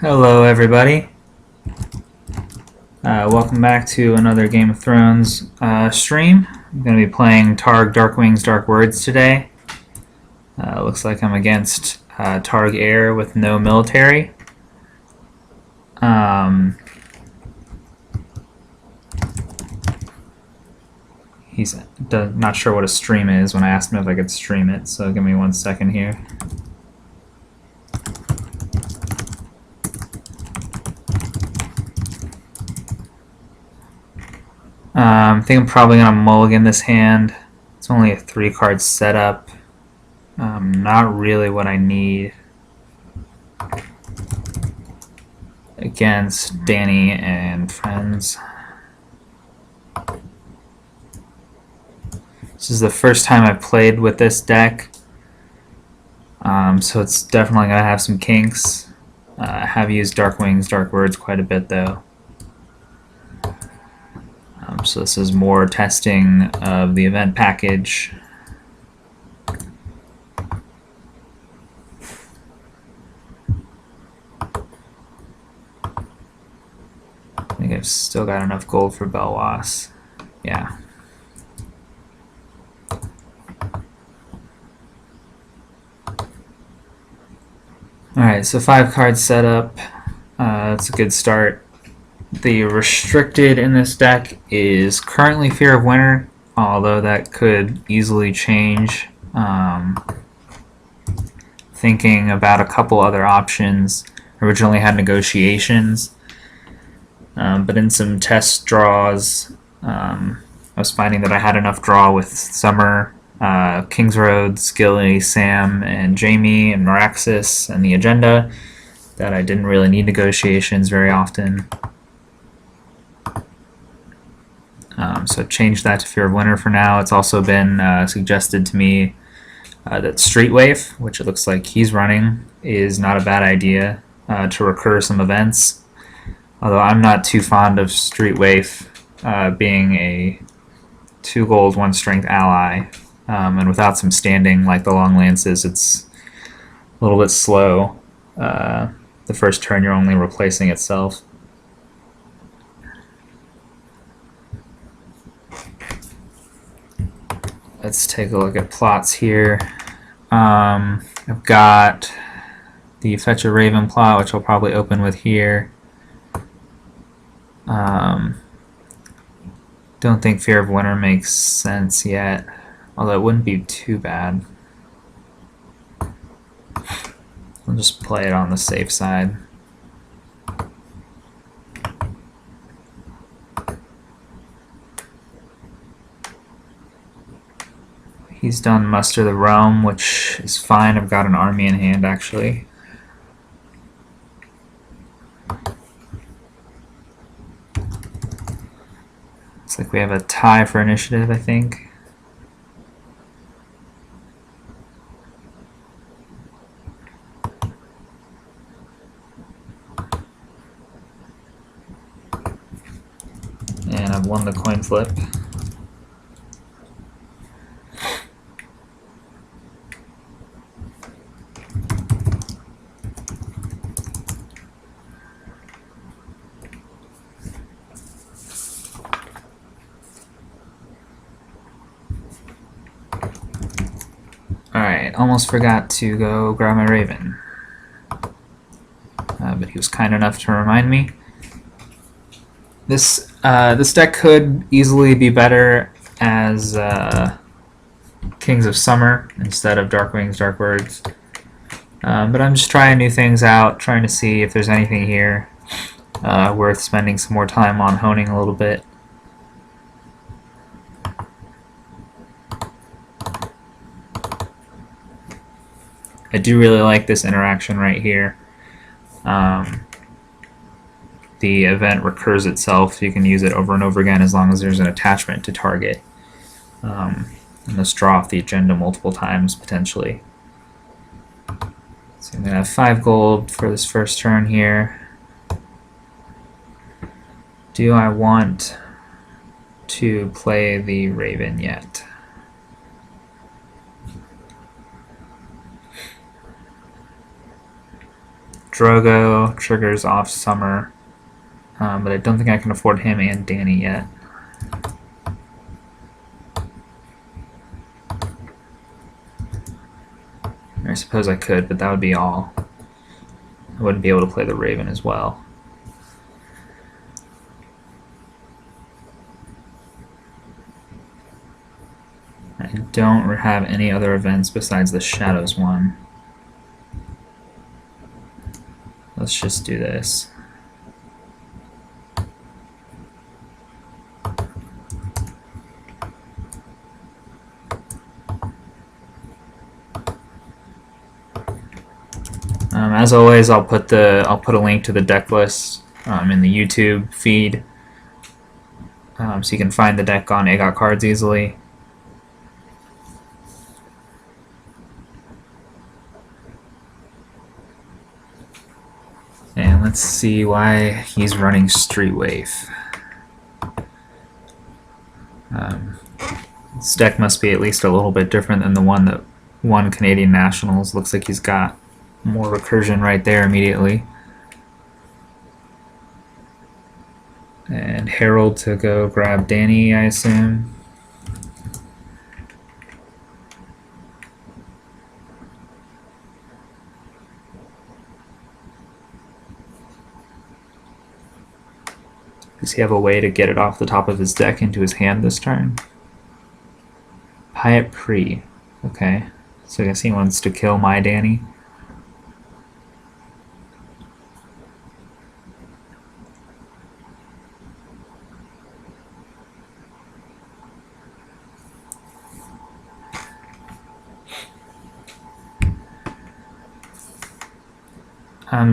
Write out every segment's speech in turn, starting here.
Hello everybody. Welcome back to another Game of Thrones stream. I'm going to be playing Targ Dark Wings Dark Words today. Looks like I'm against Targ Heir with no military. He's not sure what a stream is when I asked him if I could stream it, so give me 1 second here. I think I'm probably going to mulligan this hand. It's only a 3-card setup. Not really what I need against Danny and friends. This is the first time I've played with this deck, so it's definitely going to have some kinks. I have used Dark Wings, Dark Words quite a bit though. So this is more testing of the event package. I think I've still got enough gold for Belwas. Yeah. Alright, so 5-card setup. That's a good start. The restricted in this deck is currently Fear of Winter, although that could easily change. Thinking about a couple other options. Originally had negotiations, but in some test draws, I was finding that I had enough draw with Summer, King's Road, Skilly, Sam, and Jamie, and Meraxis, and the agenda that I didn't really need negotiations very often. So I've changed that to Fear of Winter for now. It's also been suggested to me that Street Wave, which it looks like he's running, is not a bad idea to recur some events. Although I'm not too fond of Street Wave being a 2 gold, 1 strength ally. And without some standing like the Long Lances, it's a little bit slow. The first turn you're only replacing itself. Let's take a look at plots here. I've got the Fetch a Raven plot, which I'll probably open with here. Don't think Fear of Winter makes sense yet, although it wouldn't be too bad. I'll just play it on the safe side. He's done Muster the Realm, which is fine. I've got an army in hand, actually. Looks like we have a tie for initiative, I think. And I've won the coin flip. Alright, almost forgot to go grab my Raven. But he was kind enough to remind me. This deck could easily be better as Kings of Summer instead of Dark Wings, Dark Words. But I'm just trying new things out, trying to see if there's anything here worth spending some more time on honing a little bit. I do really like this interaction right here. The event recurs itself, so you can use it over and over again as long as there's an attachment to target. And let's draw off the agenda multiple times, potentially. So I'm going to have 5 gold for this first turn here. Do I want to play the Raven yet? Drogo triggers off Summer, but I don't think I can afford him and Danny yet. I suppose I could, but that would be all. I wouldn't be able to play the Raven as well. I don't have any other events besides the Shadows one. Let's just do this. As always, I'll put a link to the deck list in the YouTube feed, so you can find the deck on AGOT Cards easily. And let's see why he's running Street Waif. This deck must be at least a little bit different than the one that won Canadian Nationals. Looks like he's got more recursion right there immediately. And Herald to go grab Danny, I assume. Does he have a way to get it off the top of his deck into his hand this turn? Pyatt Pre. Okay. So I guess he wants to kill my Danny.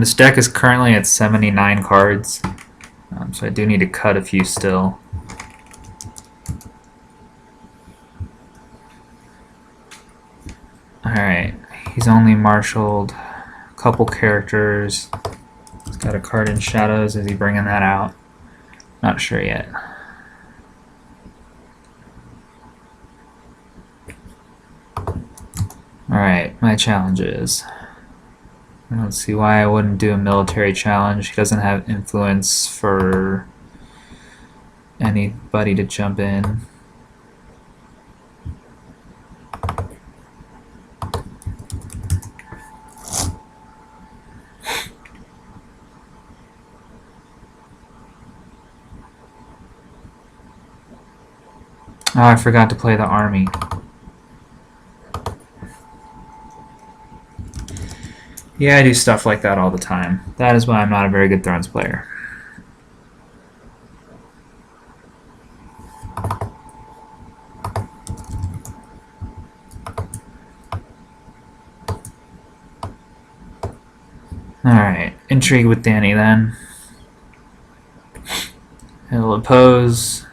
This deck is currently at 79 cards, so I do need to cut a few still. Alright, he's only marshaled a couple characters. He's got a card in Shadows. Is he bringing that out? Not sure yet. Alright, my challenges. I don't see why I wouldn't do a military challenge. He doesn't have influence for anybody to jump in. Oh, I forgot to play the army. Yeah, I do stuff like that all the time. That is why I'm not a very good Thrones player. Alright, intrigue with Danny then. He'll oppose.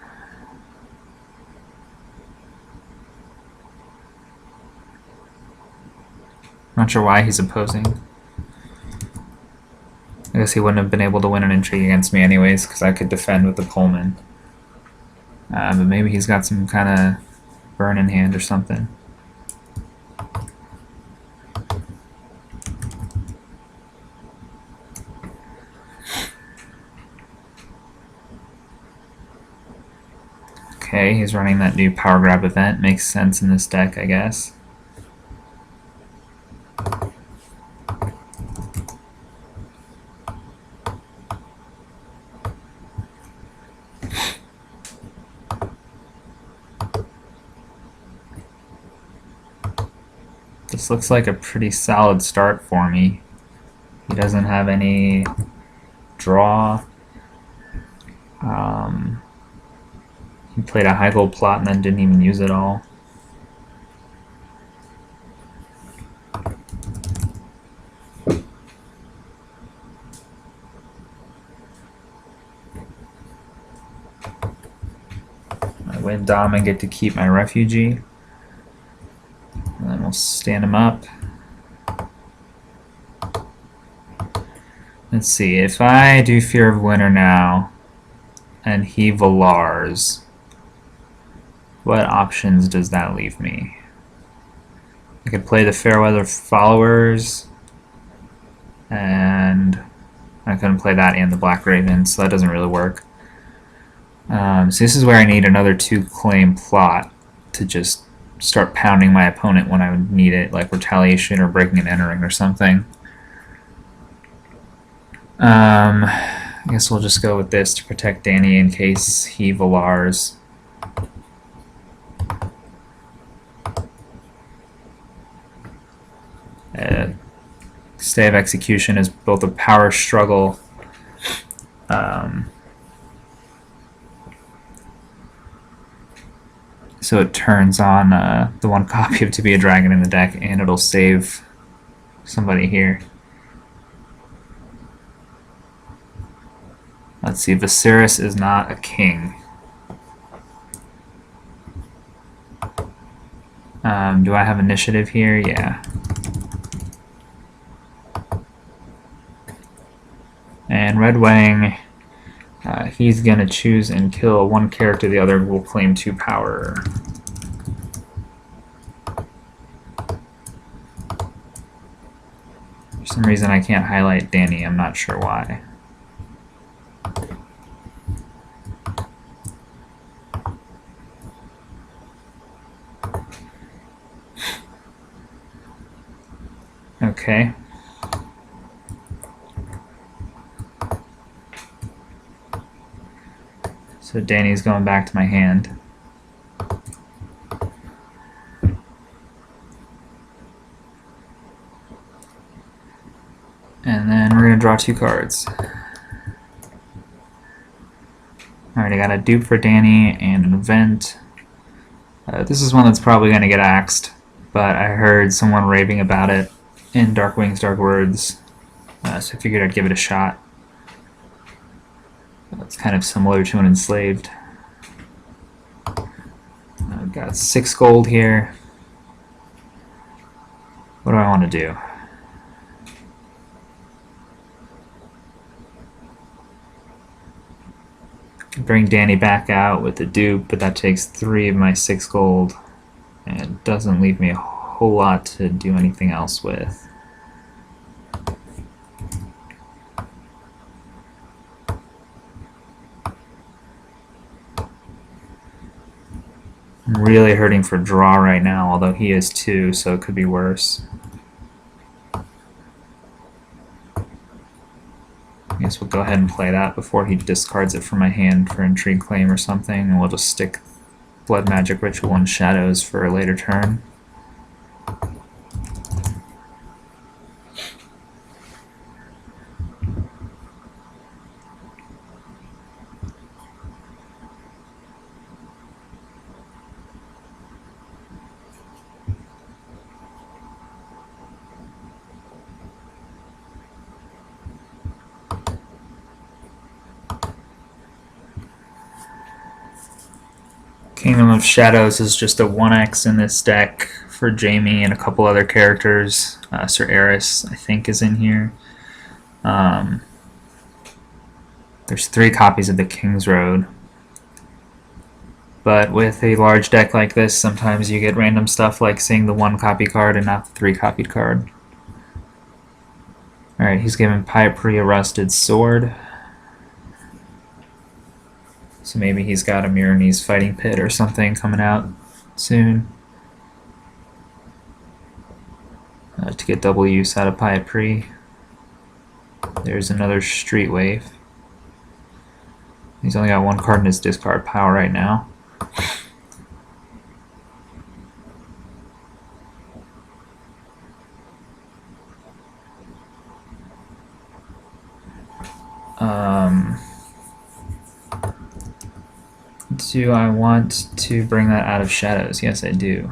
Not sure why he's opposing. I guess he wouldn't have been able to win an intrigue against me anyways, because I could defend with the Pullman. But maybe he's got some kind of burn in hand or something. Okay, he's running that new Power Grab event. Makes sense in this deck, I guess. This looks like a pretty solid start for me. He doesn't have any draw. He played a high gold plot and then didn't even use it all. I win Dom and get to keep my refugee. And then we'll stand him up. Let's see, if I do Fear of Winter now, and he Valars, what options does that leave me? I could play the Fairweather Followers, and couldn't play that and the Black Raven, so that doesn't really work. So this is where I need another 2-claim plot to just start pounding my opponent when I would need it, like Retaliation or Breaking and Entering or something. I guess we'll just go with this to protect Danny in case he Valars. Stay of Execution is both a power struggle. So it turns on the 1 copy of To Be a Dragon in the deck, and it'll save somebody here. Let's see, Viserys is not a king. Do I have initiative here? Yeah. And Red Wedding, he's going to choose and kill 1 character, the other will claim 2 power. For some reason I can't highlight Danny, I'm not sure why. Okay. So Danny's going back to my hand. And then we're going to draw 2 cards. Alright, I got a dupe for Danny and an event. This is one that's probably going to get axed, but I heard someone raving about it in Dark Wings, Dark Words, so I figured I'd give it a shot. It's kind of similar to an Enslaved. I've got 6 gold here. What do I want to do? Bring Danny back out with the dupe, but that takes 3 of my 6 gold and doesn't leave me a whole lot to do anything else with. I'm really hurting for draw right now, although he is 2, so it could be worse. I guess we'll go ahead and play that before he discards it from my hand for Intrigue Claim or something, and we'll just stick Blood Magic Ritual and Shadows for a later turn. Kingdom of Shadows is just a 1x in this deck for Jaime and a couple other characters. Sir Eris, I think, is in here. There's 3 copies of the King's Road. But with a large deck like this, sometimes you get random stuff like seeing the 1 copy card and not the 3 copied card. Alright, he's given Pypri a Rusted Sword. So maybe he's got a Myronese Fighting Pit or something coming out soon. To get double use out of Pypri. There's another Street Wave. He's only got 1 card in his discard pile right now. Do I want to bring that out of Shadows? Yes, I do.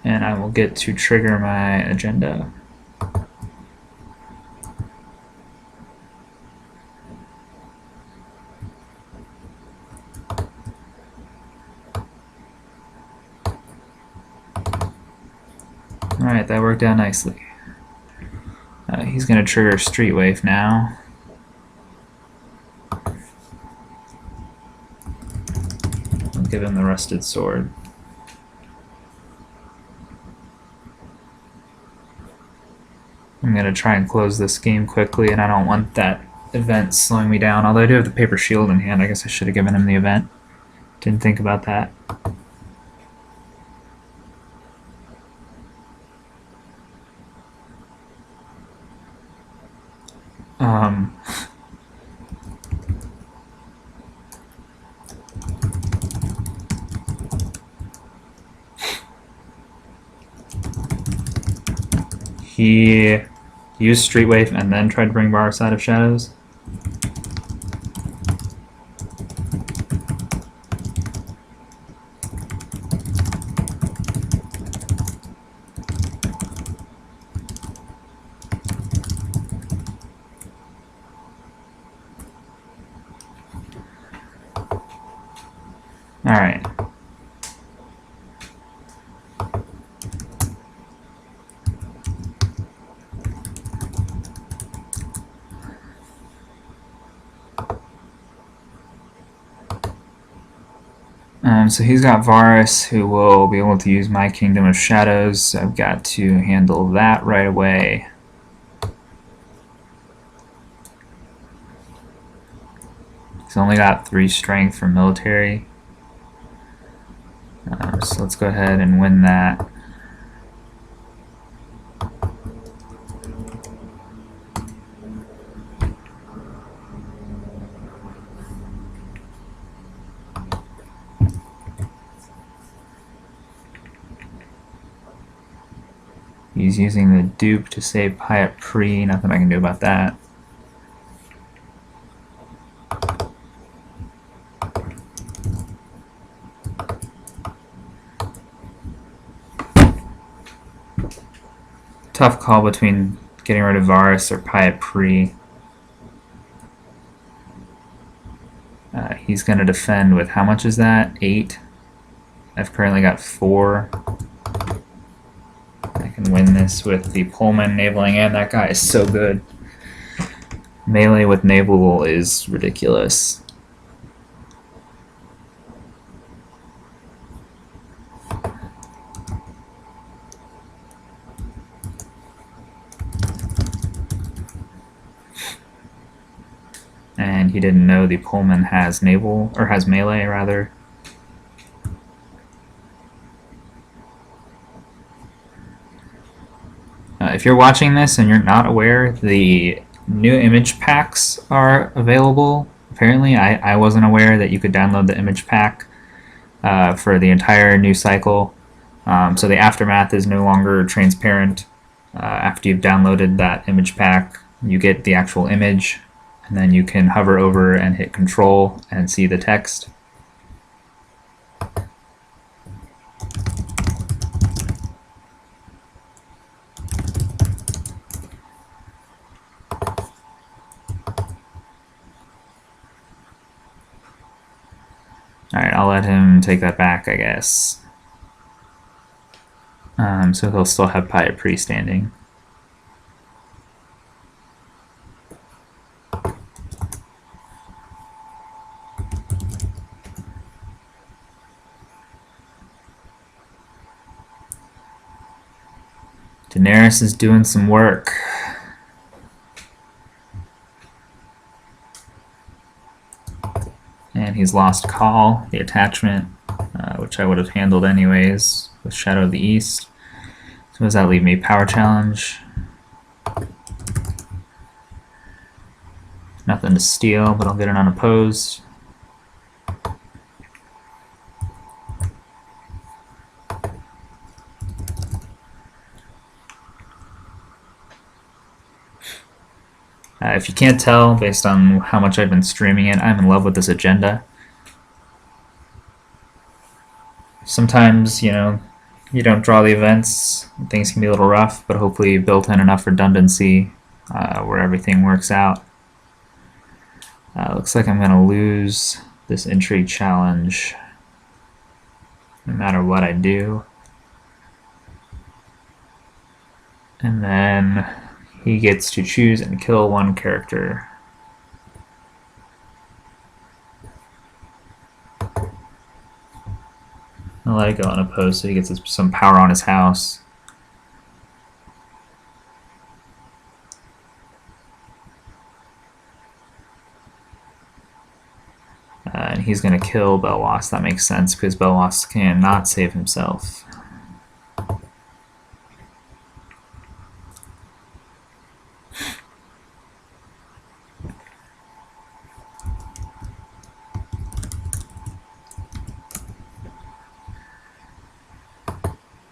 And I will get to trigger my agenda. Alright, that worked out nicely. He's going to trigger Street Wave now. give him the rusted sword. I'm going to try and close this game quickly, and I don't want that event slowing me down. Although I do have the paper shield in hand, I guess I should have given him the event. Didn't think about that. He used Street Wave and then tried to bring Varus out of Shadows. All right. So he's got Varus, who will be able to use my Kingdom of Shadows. So I've got to handle that right away. He's only got 3 strength for military. So let's go ahead and win that. He's using the dupe to save Hyatt Pre. Nothing I can do about that. Tough call between getting rid of Varus or Hyatt Pre. He's going to defend with, how much is that? 8. I've currently got 4. I can win this with the Pullman nabling, and that guy is so good. Melee with naval is ridiculous. And he didn't know the Pullman has naval, or has melee rather. If you're watching this and you're not aware, the new image packs are available. Apparently, I wasn't aware that you could download the image pack for the entire new cycle. So the aftermath is no longer transparent. After you've downloaded that image pack, you get the actual image, and then you can hover over and hit Control and see the text. Alright, I'll let him take that back, I guess. So he'll still have Hyatt Pre standing. Daenerys is doing some work. And he's lost Call, the attachment, which I would have handled anyways with Shadow of the East. So does that leave me? Power Challenge. Nothing to steal, but I'll get it unopposed. If you can't tell, based on how much I've been streaming it, I'm in love with this agenda. Sometimes, you know, you don't draw the events, things can be a little rough, but hopefully you've built in enough redundancy where everything works out. Looks like I'm going to lose this intrigue challenge no matter what I do. And then he gets to choose and kill one character. I'll let it go unopposed so he gets some power on his house. And he's going to kill Belwas. That makes sense because Belwas cannot save himself.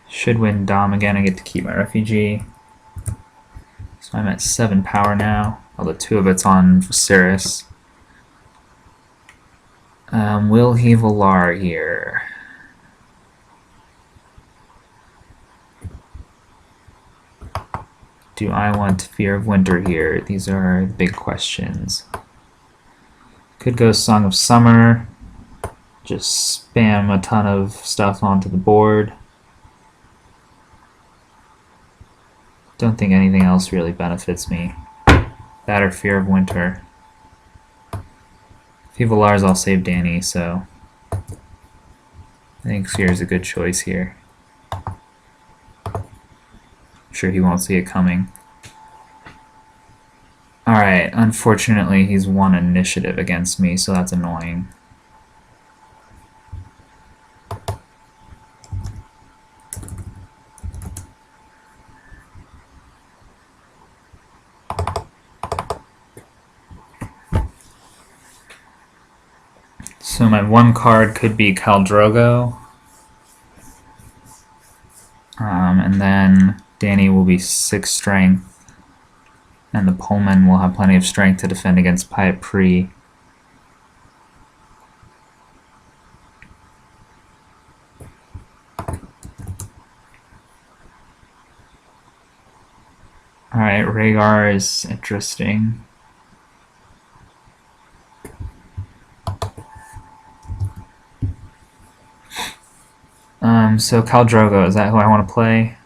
Should win Dom again. I get to keep my refugee. So I'm at 7 power now. Although 2 of it's on Viserys. Will he Valar here? Do I want Fear of Winter here? These are the big questions. Could go Song of Summer. Just spam a ton of stuff onto the board. Don't think anything else really benefits me. That or Fear of Winter. If he Valars, I'll save Danny, so I think Fear is a good choice here. I'm sure he won't see it coming. Alright, unfortunately he's won initiative against me, so that's annoying. So my 1 card could be Khal Drogo. And then Danny will be 6 strength. And the Pullman will have plenty of strength to defend against Pyat Pri. Alright, Rhaegar is interesting. So Khal Drogo, is that who I want to play?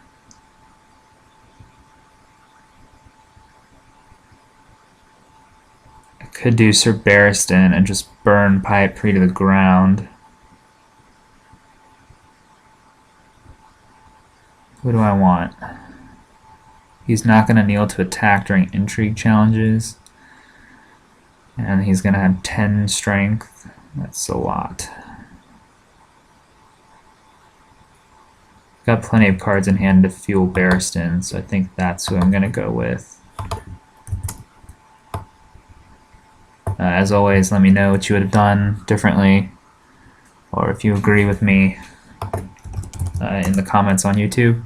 I could do Sir Barristan and just burn Pyat Pri to the ground. Who do I want? He's not going to kneel to attack during intrigue challenges. And he's going to have 10 strength. That's a lot. Got plenty of cards in hand to fuel Barristan, so I think that's who I'm going to go with. As always, let me know what you would have done differently, or if you agree with me in the comments on YouTube.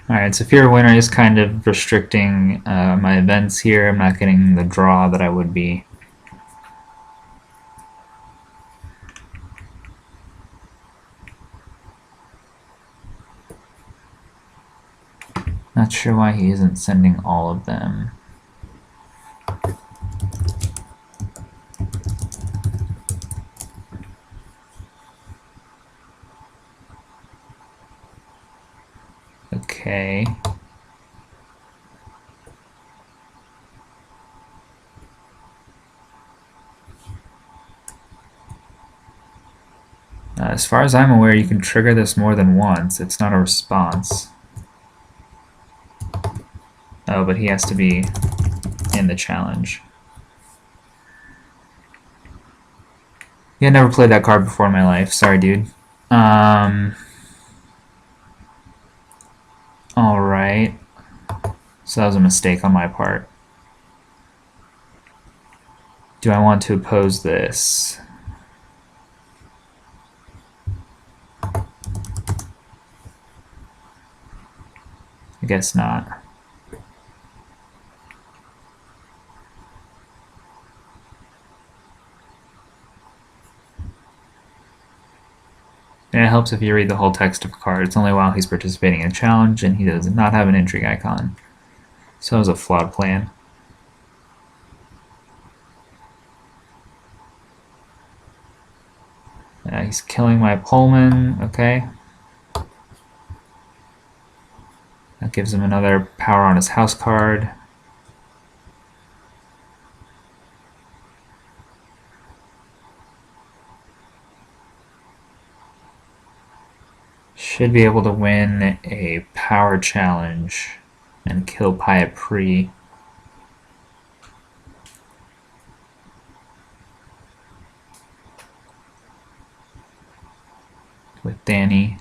Alright, so Fear of Winter is kind of restricting my events here. I'm not getting the draw that I would be. Not sure why he isn't sending all of them. Okay. As far as I'm aware, you can trigger this more than once. It's not a response. Oh, but he has to be in the challenge. Yeah, I never played that card before in my life. Sorry, dude. Alright. So that was a mistake on my part. Do I want to oppose this? I guess not. And it helps if you read the whole text of a card. It's only while he's participating in a challenge, and he does not have an intrigue icon. So it was a flawed plan. He's killing my Pullman, okay. That gives him another power on his house card. Should be able to win a power challenge and kill Pyapri. With Danny.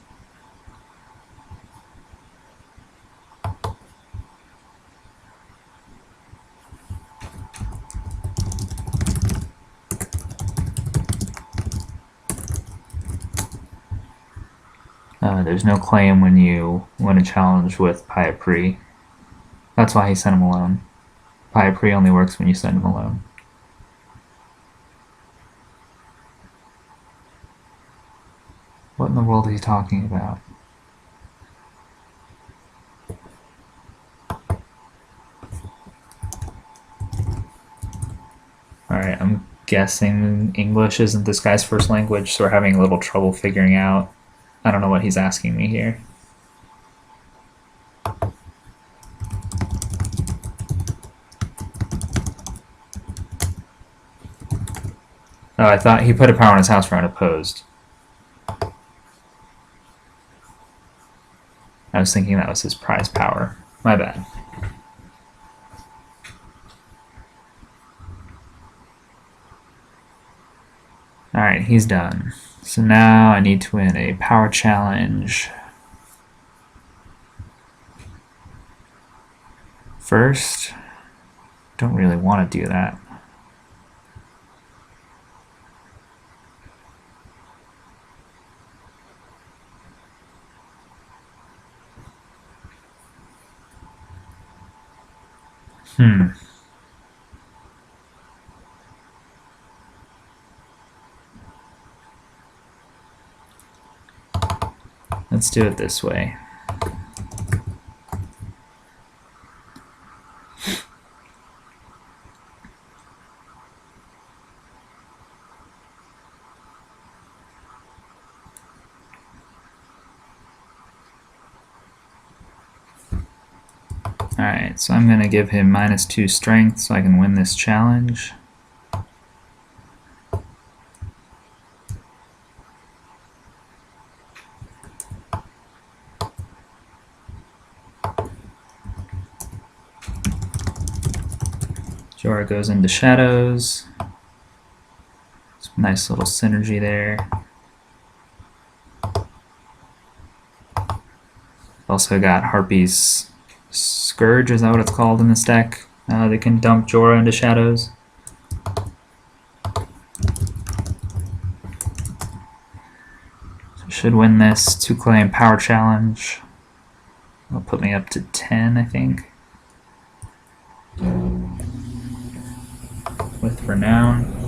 There's no claim when you win a challenge with Pyapri. That's why he sent him alone. Pyapri only works when you send him alone. What in the world is he talking about? Alright, I'm guessing English isn't this guy's first language, so we're having a little trouble figuring out. I don't know what he's asking me here. Oh, I thought he put a power on his house for unopposed. I was thinking that was his prize power. My bad. Alright, he's done. So now I need to win a power challenge. First, don't really want to do that. Let's do it this way. Alright, so I'm going to give him -2 strength so I can win this challenge. Jorah goes into shadows. Some nice little synergy there. Also got Harpy's Scourge, is that what it's called in this deck? They can dump Jorah into shadows. So should win this 2-claim power challenge. It'll put me up to 10, I think. With Renown.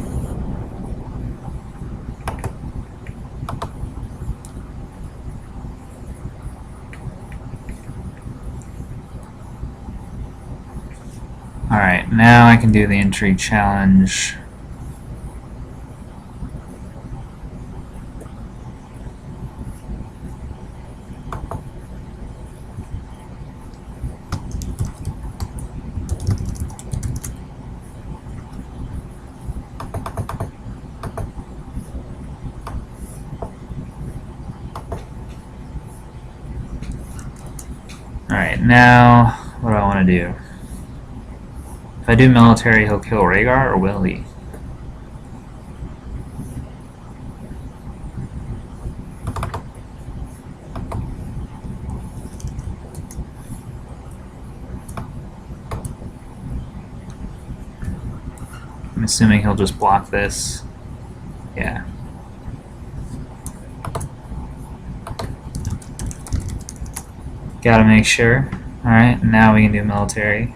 Alright, now I can do the intrigue challenge. Alright, now what do I want to do? If I do military, he'll kill Rhaegar, or will he? I'm assuming he'll just block this. Yeah. Gotta make sure. Alright, now we can do military.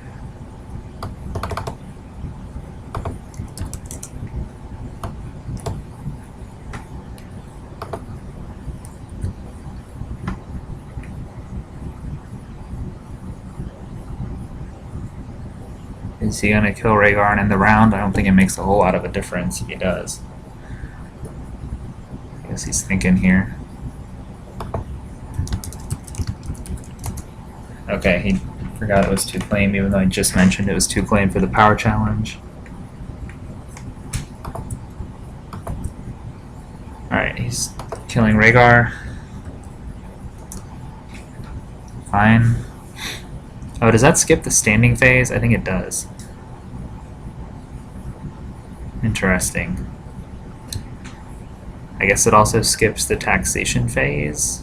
Is he going to kill Rhaegar in the round? I don't think it makes a whole lot of a difference if he does. Guess he's thinking here. Okay, he forgot it was 2 claim, even though I just mentioned it was 2 claim for the power challenge. Alright, he's killing Rhaegar. Fine. Oh, does that skip the standing phase? I think it does. Interesting. I guess it also skips the taxation phase.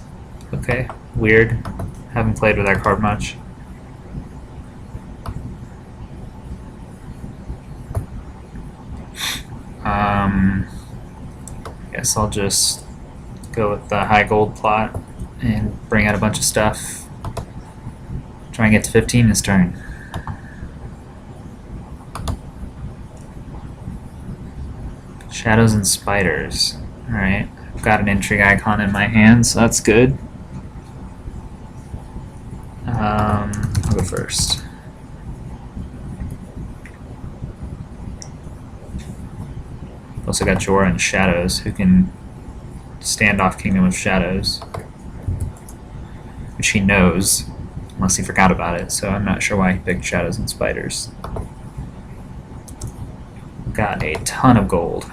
Okay, weird. Haven't played with that card much. Guess I'll just go with the high gold plot and bring out a bunch of stuff. Try and get to 15 this turn. Shadows and spiders. Alright, I've got an intrigue icon in my hand, so that's good. I'll go first. Also got Jorah and Shadows, who can stand off Kingdom of Shadows, which he knows, unless he forgot about it, so I'm not sure why he picked Shadows and Spiders. Got a ton of gold.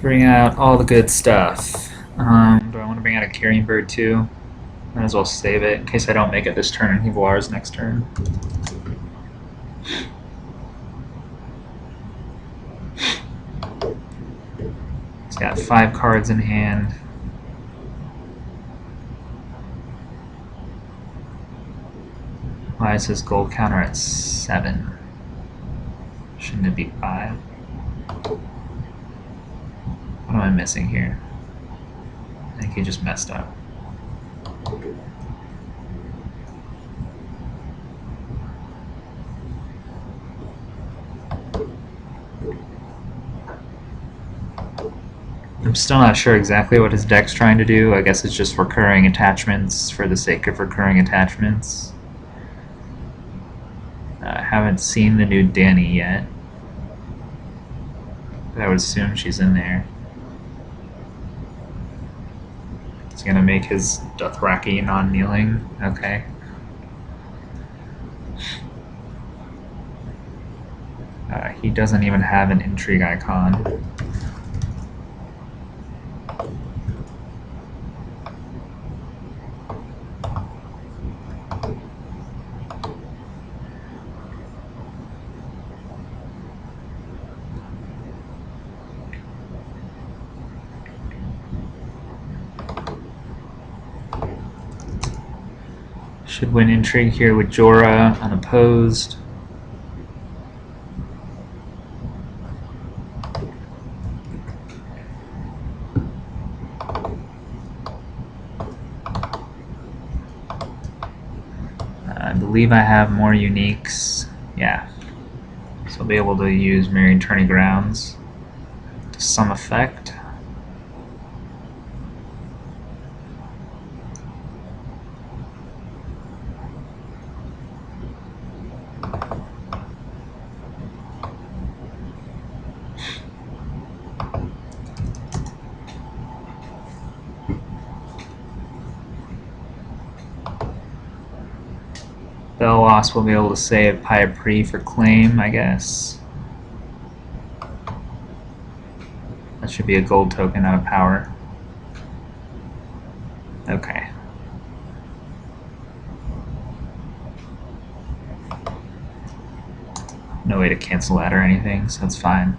Bring out all the good stuff. Do I want to bring out a carrying bird too? Might as well save it in case I don't make it this turn and he Voars next turn. He's got 5 cards in hand. Why is his gold counter at 7? Shouldn't it be 5? What am I missing here? I think he just messed up. I'm still not sure exactly what his deck's trying to do. I guess it's just recurring attachments for the sake of recurring attachments. I haven't seen the new Dany yet, but I would assume she's in there. He's gonna make his Dothraki non-kneeling. Okay. He doesn't even have an intrigue icon. Should win intrigue here with Jorah unopposed. I believe I have more uniques. Yeah. So I'll be able to use Married Tourney Grounds to some effect. Belwas will be able to save Pyapri for claim, I guess. That should be a gold token, not a power. Okay. No way to cancel that or anything, so that's fine.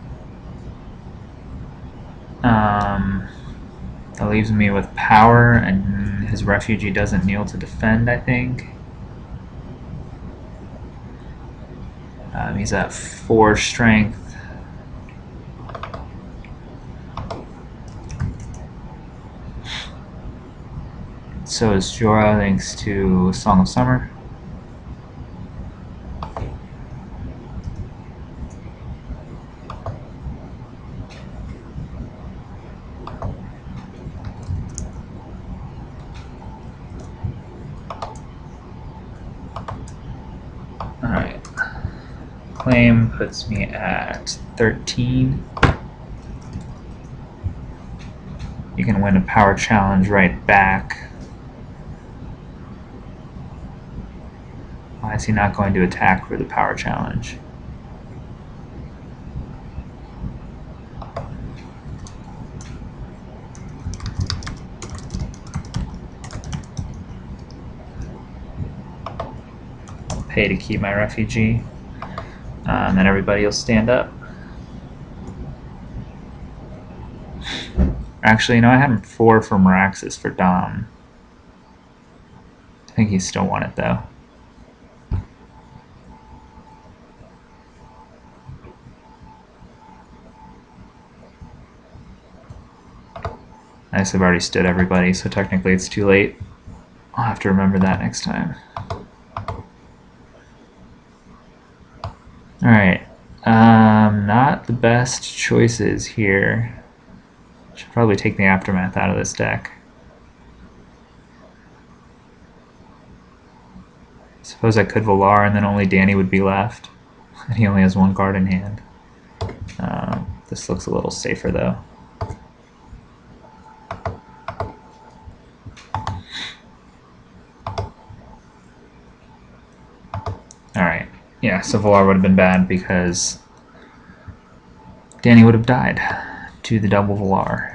That leaves me with power, and his refugee doesn't kneel to defend, I think. He's at 4 strength. So is Jorah, thanks to Song of Summer. Alright. Claim puts me at 13. You can win a power challenge right back. Why is he not going to attack for the power challenge? I'll pay to keep my refugee. And then everybody will stand up. Actually, you know, I had him 4 for Meraxes for Dom. I think he still won it, though. Nice, I've already stood everybody, so technically it's too late. I'll have to remember that next time. Alright. Not the best choices here. Should probably take the Aftermath out of this deck. Suppose I could Valar and then only Danny would be left. And he only has 1 card in hand. This looks a little safer though. Alright. Yeah, so Valar would have been bad because Danny would have died to the double Valar.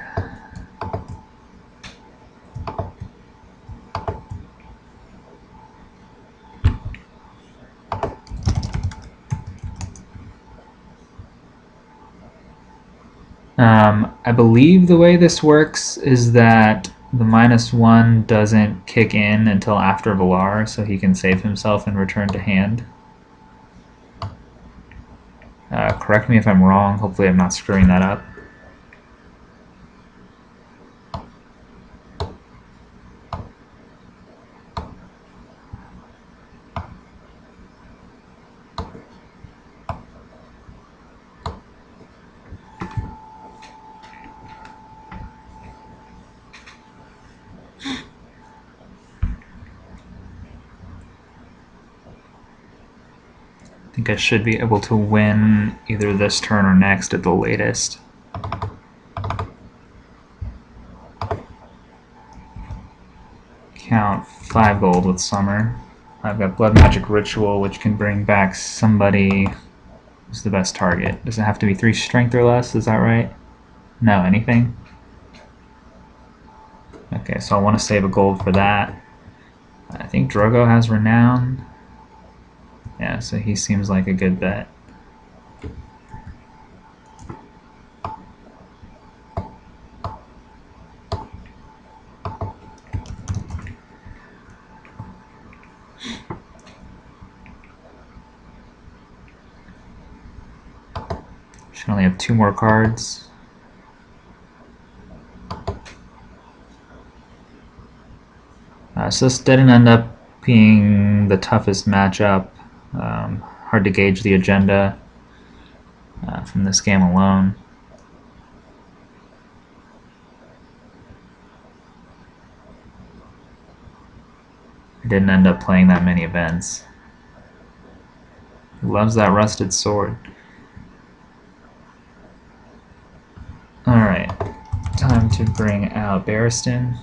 I believe the way this works is that the -1 doesn't kick in until after Valar, so he can save himself and return to hand. Correct me if I'm wrong, hopefully I'm not screwing that up. I think I should be able to win either this turn or next at the latest. Count 5 gold with Summer. I've got Blood Magic Ritual, which can bring back somebody who's the best target. Does it have to be 3 strength or less? Is that right? No, anything? Okay, so I want to save a gold for that. I think Drogo has Renown. Yeah, so he seems like a good bet. Should only have 2 more cards. So this didn't end up being the toughest matchup. Hard to gauge the agenda from this game alone. I didn't end up playing that many events. He loves that rusted sword. Alright, time to bring out Barristan.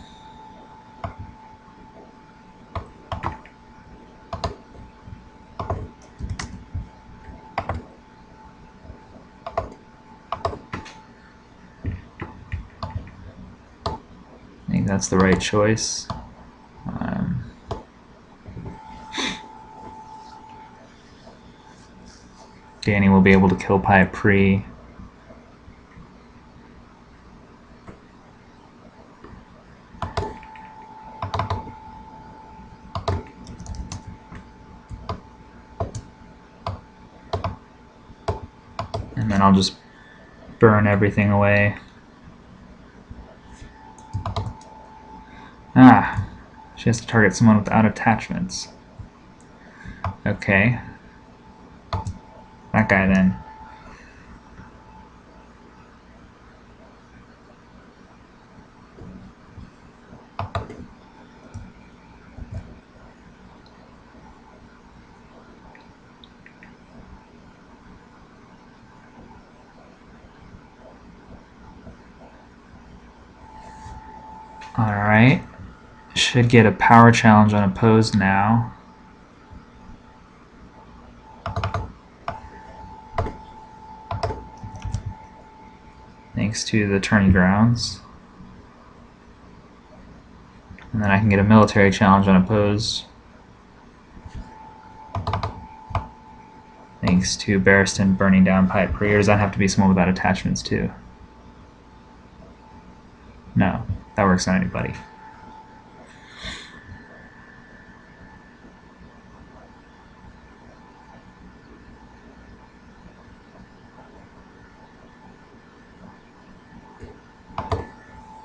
I think that's the right choice. Danny will be able to kill Pyre Pre. And then I'll just burn everything away. Ah, she has to target someone without attachments. Okay. That guy then. Alright. Should get a power challenge unopposed now. Thanks to the tourney grounds. And then I can get a military challenge unopposed. Thanks to Barristan burning down Pipe. Or does that have to be someone without attachments too? No, that works on anybody.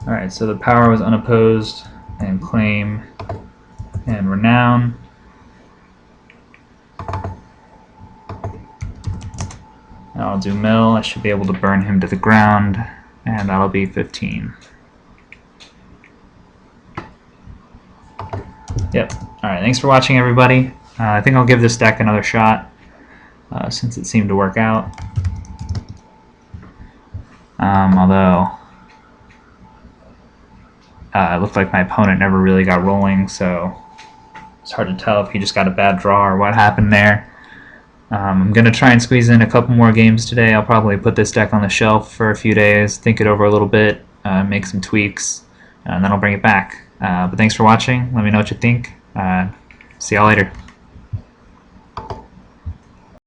Alright, so the power was unopposed, and claim, and renown. Now I'll do mill. I should be able to burn him to the ground, and that'll be 15. Yep. Alright, thanks for watching, everybody. I think I'll give this deck another shot, since it seemed to work out. Although it looked like my opponent never really got rolling, so it's hard to tell if he just got a bad draw or what happened there. I'm going to try and squeeze in a couple more games today. I'll probably put this deck on the shelf for a few days, think it over a little bit, make some tweaks, and then I'll bring it back. But thanks for watching. Let me know what you think. See y'all later.